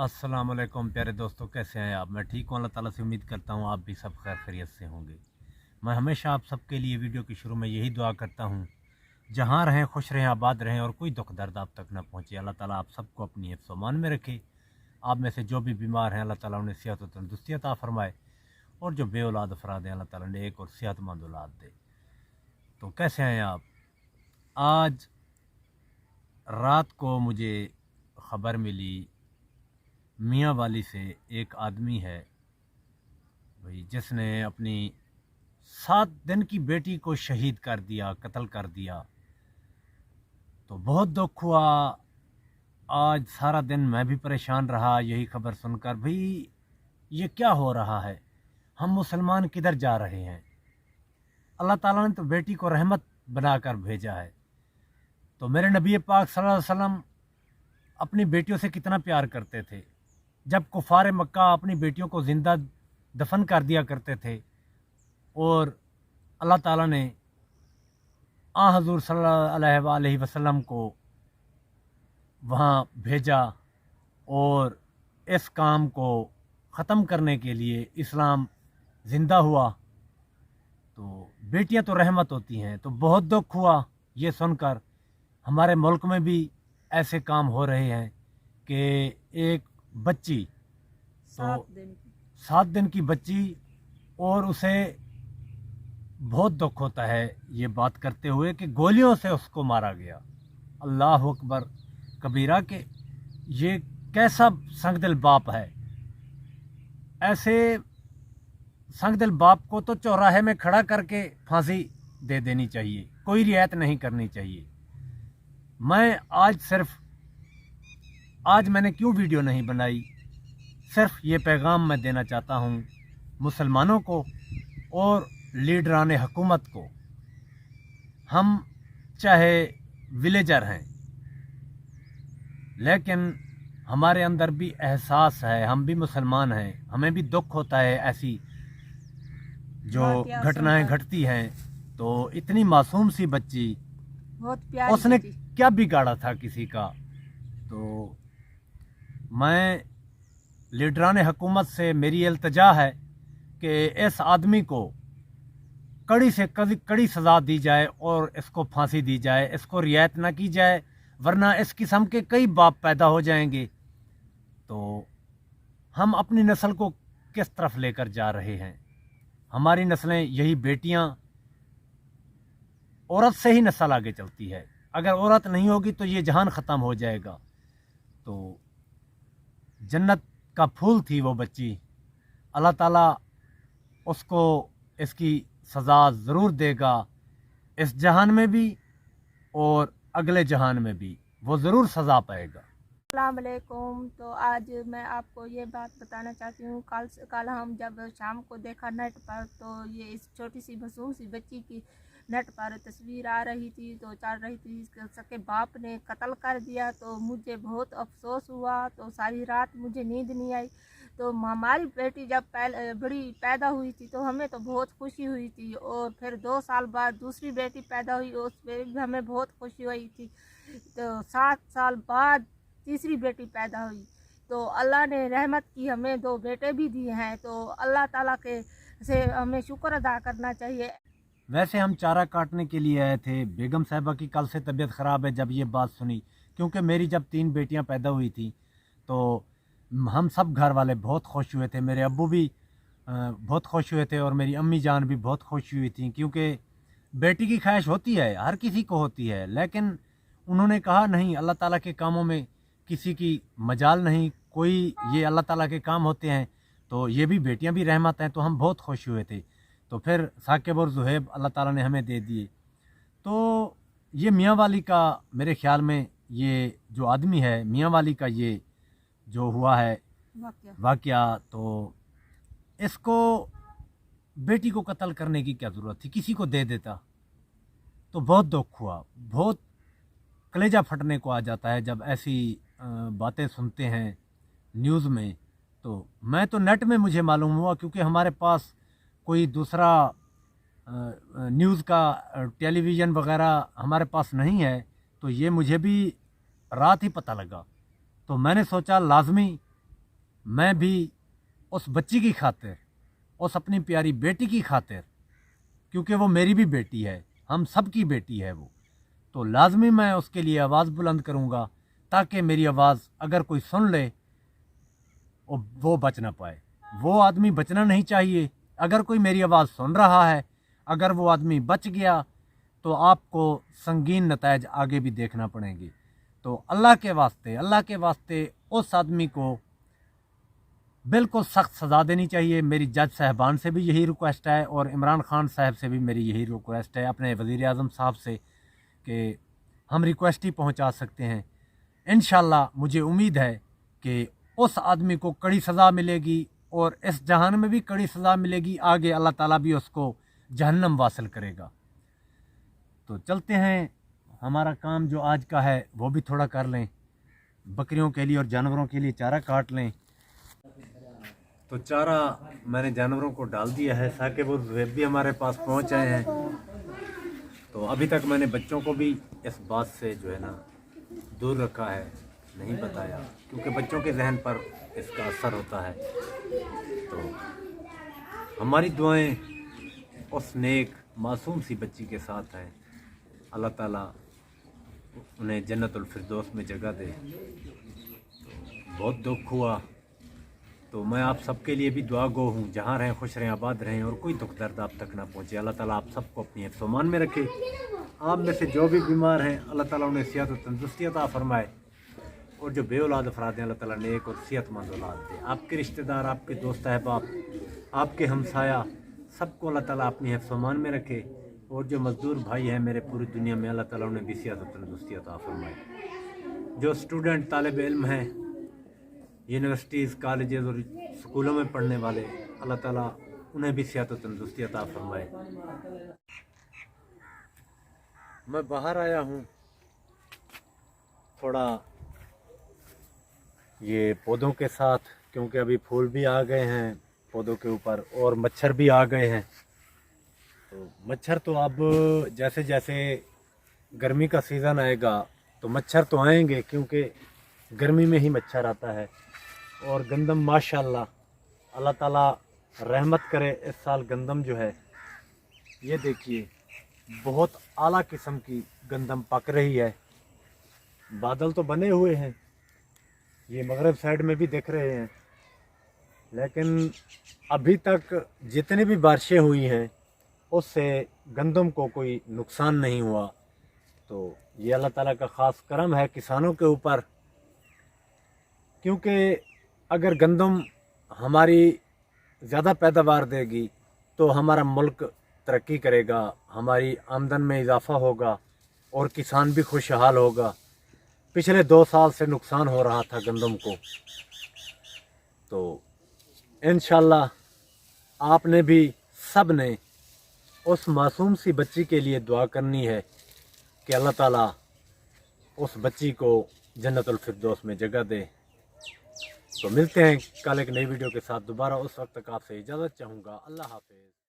अस्सलाम वालेकुम प्यारे दोस्तों, कैसे हैं आप। मैं ठीक हूँ, अल्लाह ताला से उम्मीद करता हूँ आप भी सब खैर खैरियत से होंगे। मैं हमेशा आप सबके लिए वीडियो के शुरू में यही दुआ करता हूँ, जहाँ रहें खुश रहें, आबाद रहें और कोई दुख दर्द आप तक ना पहुँचे। अल्लाह ताला आप सबको अपनी हिफ्ज़ व अमान में रखे। आप में से जो भी बीमार हैं, अल्लाह ताला उन्हें सेहत और तंदुरुस्ती अता फ़रमाए, और जो बे औलाद अफराद हैं, अल्लाह ताला ने एक और सेहतमंद औलाद दे। तो कैसे हैं आप। आज रात को मुझे ख़बर मिली, मियाँ वाली से एक आदमी है भाई, जिसने अपनी 7 दिन की बेटी को शहीद कर दिया, कत्ल कर दिया। तो बहुत दुख हुआ। आज सारा दिन मैं भी परेशान रहा यही खबर सुनकर। भाई ये क्या हो रहा है, हम मुसलमान किधर जा रहे हैं। अल्लाह ताला ने तो बेटी को रहमत बनाकर भेजा है। तो मेरे नबी पाक सल्लल्लाहु अलैहि वसल्लम अपनी बेटियों से कितना प्यार करते थे। जब कुफार मक्का अपनी बेटियों को ज़िंदा दफन कर दिया करते थे, और अल्लाह ताला ने हज़ूर सल्लल्लाहु अलैहि वसल्लम को वहाँ भेजा, और इस काम को ख़त्म करने के लिए इस्लाम ज़िंदा हुआ। तो बेटियां तो रहमत होती हैं। तो बहुत दुख हुआ ये सुनकर। हमारे मुल्क में भी ऐसे काम हो रहे हैं कि एक बच्ची, तो 7 दिन की बच्ची, और उसे बहुत दुख होता है ये बात करते हुए कि गोलियों से उसको मारा गया। अल्लाह अकबर कबीरा के ये कैसा संगदिल बाप है। ऐसे संगदिल बाप को तो चौराहे में खड़ा करके फांसी दे देनी चाहिए, कोई रियायत नहीं करनी चाहिए। मैं आज मैंने क्यों वीडियो नहीं बनाई, सिर्फ ये पैगाम मैं देना चाहता हूँ मुसलमानों को और लीडरान हुकूमत को। हम चाहे विलेजर हैं, लेकिन हमारे अंदर भी एहसास है, हम भी मुसलमान हैं, हमें भी दुख होता है ऐसी जो घटनाएं घटती हैं। तो इतनी मासूम सी बच्ची, बहुत प्यारी उसने बच्ची। क्या बिगाड़ा था किसी का। तो मैं लीडरान हुकूमत से मेरी इल्तिजा है कि इस आदमी को कड़ी से कड़ी सज़ा दी जाए और इसको फांसी दी जाए, इसको रियायत ना की जाए, वरना इस किस्म के कई बाप पैदा हो जाएंगे। तो हम अपनी नस्ल को किस तरफ लेकर जा रहे हैं। हमारी नस्लें यही बेटियां, औरत से ही नस्ल आगे चलती है। अगर औरत नहीं होगी तो ये जहान ख़त्म हो जाएगा। तो जन्नत का फूल थी वो बच्ची। अल्लाह ताला उसको इसकी सज़ा ज़रूर देगा, इस जहान में भी और अगले जहान में भी वो ज़रूर सज़ा पाएगा। अस्सलाम वालेकुम। तो आज मैं आपको ये बात बताना चाहती हूँ। कल हम जब शाम को देखा नेट पर, तो ये इस छोटी सी मासूम सी बच्ची की नेट पर तस्वीर आ रही थी, तो चल रही थी इसके बाप ने कत्ल कर दिया। तो मुझे बहुत अफसोस हुआ। तो सारी रात मुझे नींद नहीं आई। तो हमारी बेटी जब बड़ी पैदा हुई थी तो हमें तो बहुत खुशी हुई थी, और फिर 2 साल बाद दूसरी बेटी पैदा हुई, उस पर भी हमें बहुत खुशी हुई थी। तो 7 साल बाद तीसरी बेटी पैदा हुई। तो अल्लाह ने रहमत की, हमें 2 बेटे भी दिए हैं। तो अल्लाह ताला के से हमें शुक्र अदा करना चाहिए। वैसे हम चारा काटने के लिए आए थे। बेगम साहिबा की कल से तबीयत ख़राब है। जब ये बात सुनी, क्योंकि मेरी जब 3 बेटियां पैदा हुई थी, तो हम सब घर वाले बहुत खुश हुए थे। मेरे अब्बू भी बहुत खुश हुए थे, और मेरी अम्मी जान भी बहुत खुश हुई थी, क्योंकि बेटी की ख्वाहिश होती है, हर किसी को होती है। लेकिन उन्होंने कहा नहीं, अल्लाह ताला के कामों में किसी की मजाल नहीं, कोई ये अल्लाह ताला के काम होते हैं। तो ये भी बेटियां भी रहमत हैं। तो हम बहुत खुश हुए थे। तो फिर साकिब और जुहैब अल्लाह ताला ने हमें दे दिए। तो ये मियाँ वाली का, मेरे ख्याल में ये जो आदमी है मियाँ वाली का, ये जो हुआ है वाक़या, तो इसको बेटी को कत्ल करने की क्या ज़रूरत थी, किसी को दे देता। तो बहुत दुख हुआ, बहुत कलेजा फटने को आ जाता है जब ऐसी बातें सुनते हैं न्यूज़ में। तो मैं तो नेट में मुझे मालूम हुआ, क्योंकि हमारे पास कोई दूसरा न्यूज़ का टेलीविज़न वगैरह हमारे पास नहीं है। तो ये मुझे भी रात ही पता लगा। तो मैंने सोचा लाजमी मैं भी उस बच्ची की खातिर, उस अपनी प्यारी बेटी की खातिर, क्योंकि वो मेरी भी बेटी है, हम सब की बेटी है वो, तो लाजमी मैं उसके लिए आवाज़ बुलंद करूँगा ताकि मेरी आवाज़ अगर कोई सुन ले वो बच ना पाए। वो आदमी बचना नहीं चाहिए। अगर कोई मेरी आवाज़ सुन रहा है, अगर वो आदमी बच गया तो आपको संगीन नतायज आगे भी देखना पड़ेंगे। तो अल्लाह के वास्ते उस आदमी को बिल्कुल सख्त सज़ा देनी चाहिए। मेरी जज साहबान से भी यही रिक्वेस्ट है और इमरान खान साहब से भी मेरी यही रिक्वेस्ट है, अपने वज़ीर आज़म साहब से, कि हम रिक्वेस्ट ही पहुंचा सकते हैं। इंशाल्लाह मुझे उम्मीद है कि उस आदमी को कड़ी सज़ा मिलेगी और इस जहान में भी कड़ी सज़ा मिलेगी, आगे अल्लाह ताला भी उसको जहन्नम वासिल करेगा। तो चलते हैं, हमारा काम जो आज का है वो भी थोड़ा कर लें, बकरियों के लिए और जानवरों के लिए चारा काट लें। तो चारा मैंने जानवरों को डाल दिया है, साकिब और ज़ुहैब भी हमारे पास पहुंच आए हैं। तो अभी तक मैंने बच्चों को भी इस बात से जो है ना दूर रखा है, नहीं बताया, क्योंकि बच्चों के जहन पर इसका असर होता है। तो हमारी दुआएं उस नेक मासूम सी बच्ची के साथ हैं, अल्लाह ताला उन्हें जन्नतुल फिरदौस में जगह दे। तो बहुत दुख हुआ, तो मैं आप सबके लिए भी दुआ गो हूँ, जहाँ रहें खुश रहें, आबाद रहें और कोई दुख दर्द आप तक ना पहुँचे। अल्लाह ताला आप सबको अपनी हिफ्ज़-ओ-मान में रखे। आप में से जो भी बीमार हैं अल्लाह ताला उन्हें सेहत और तंदुरुस्ती अता फरमाए, और जो बे औलाद अफराद हैं अल्लाह ताला नेक और सेहतमंद औलाद दे। आपके रिश्तेदार, आपके दोस्त अहबाब, आपके हमसाया, सबको अल्लाह ताला अपनी हिफ्ज़-ओ-मान में रखे। और जो मज़दूर भाई हैं मेरे पूरी दुनिया में, अल्लाह ताला उन्हें भी सेहत और तंदुरुस्ती अता फरमाए। जो स्टूडेंट तालिब इल्म हैं, यूनिवर्सिटीज़, कॉलेजेस और स्कूलों में पढ़ने वाले, अल्लाह ताला उन्हें भी सेहत और तंदुरुस्ती अता फरमाए। मैं बाहर आया हूँ थोड़ा ये पौधों के साथ, क्योंकि अभी फूल भी आ गए हैं पौधों के ऊपर और मच्छर भी आ गए हैं। तो मच्छर तो अब जैसे जैसे गर्मी का सीज़न आएगा तो मच्छर तो आएंगे, क्योंकि गर्मी में ही मच्छर आता है। और गंदम माशाल्लाह अल्लाह ताला रहमत करे, इस साल गंदम जो है ये देखिए बहुत आला किस्म की गंदम पक रही है। बादल तो बने हुए हैं, ये मगरब साइड में भी दिख रहे हैं, लेकिन अभी तक जितनी भी बारिशें हुई हैं उससे गंदम को कोई नुकसान नहीं हुआ। तो ये अल्लाह ताला का ख़ास करम है किसानों के ऊपर, क्योंकि अगर गंदम हमारी ज़्यादा पैदावार देगी तो हमारा मुल्क तरक्की करेगा, हमारी आमदन में इजाफ़ा होगा और किसान भी खुशहाल होगा। पिछले 2 साल से नुकसान हो रहा था गंदम को। तो इंशाल्लाह आपने भी, सब ने उस मासूम सी बच्ची के लिए दुआ करनी है कि अल्लाह ताला उस बच्ची को जन्नतुल फिरदौस में जगह दे। तो मिलते हैं कल एक नई वीडियो के साथ दोबारा। उस वक्त तक आपसे इजाज़त चाहूँगा। अल्लाह हाफ़िज़।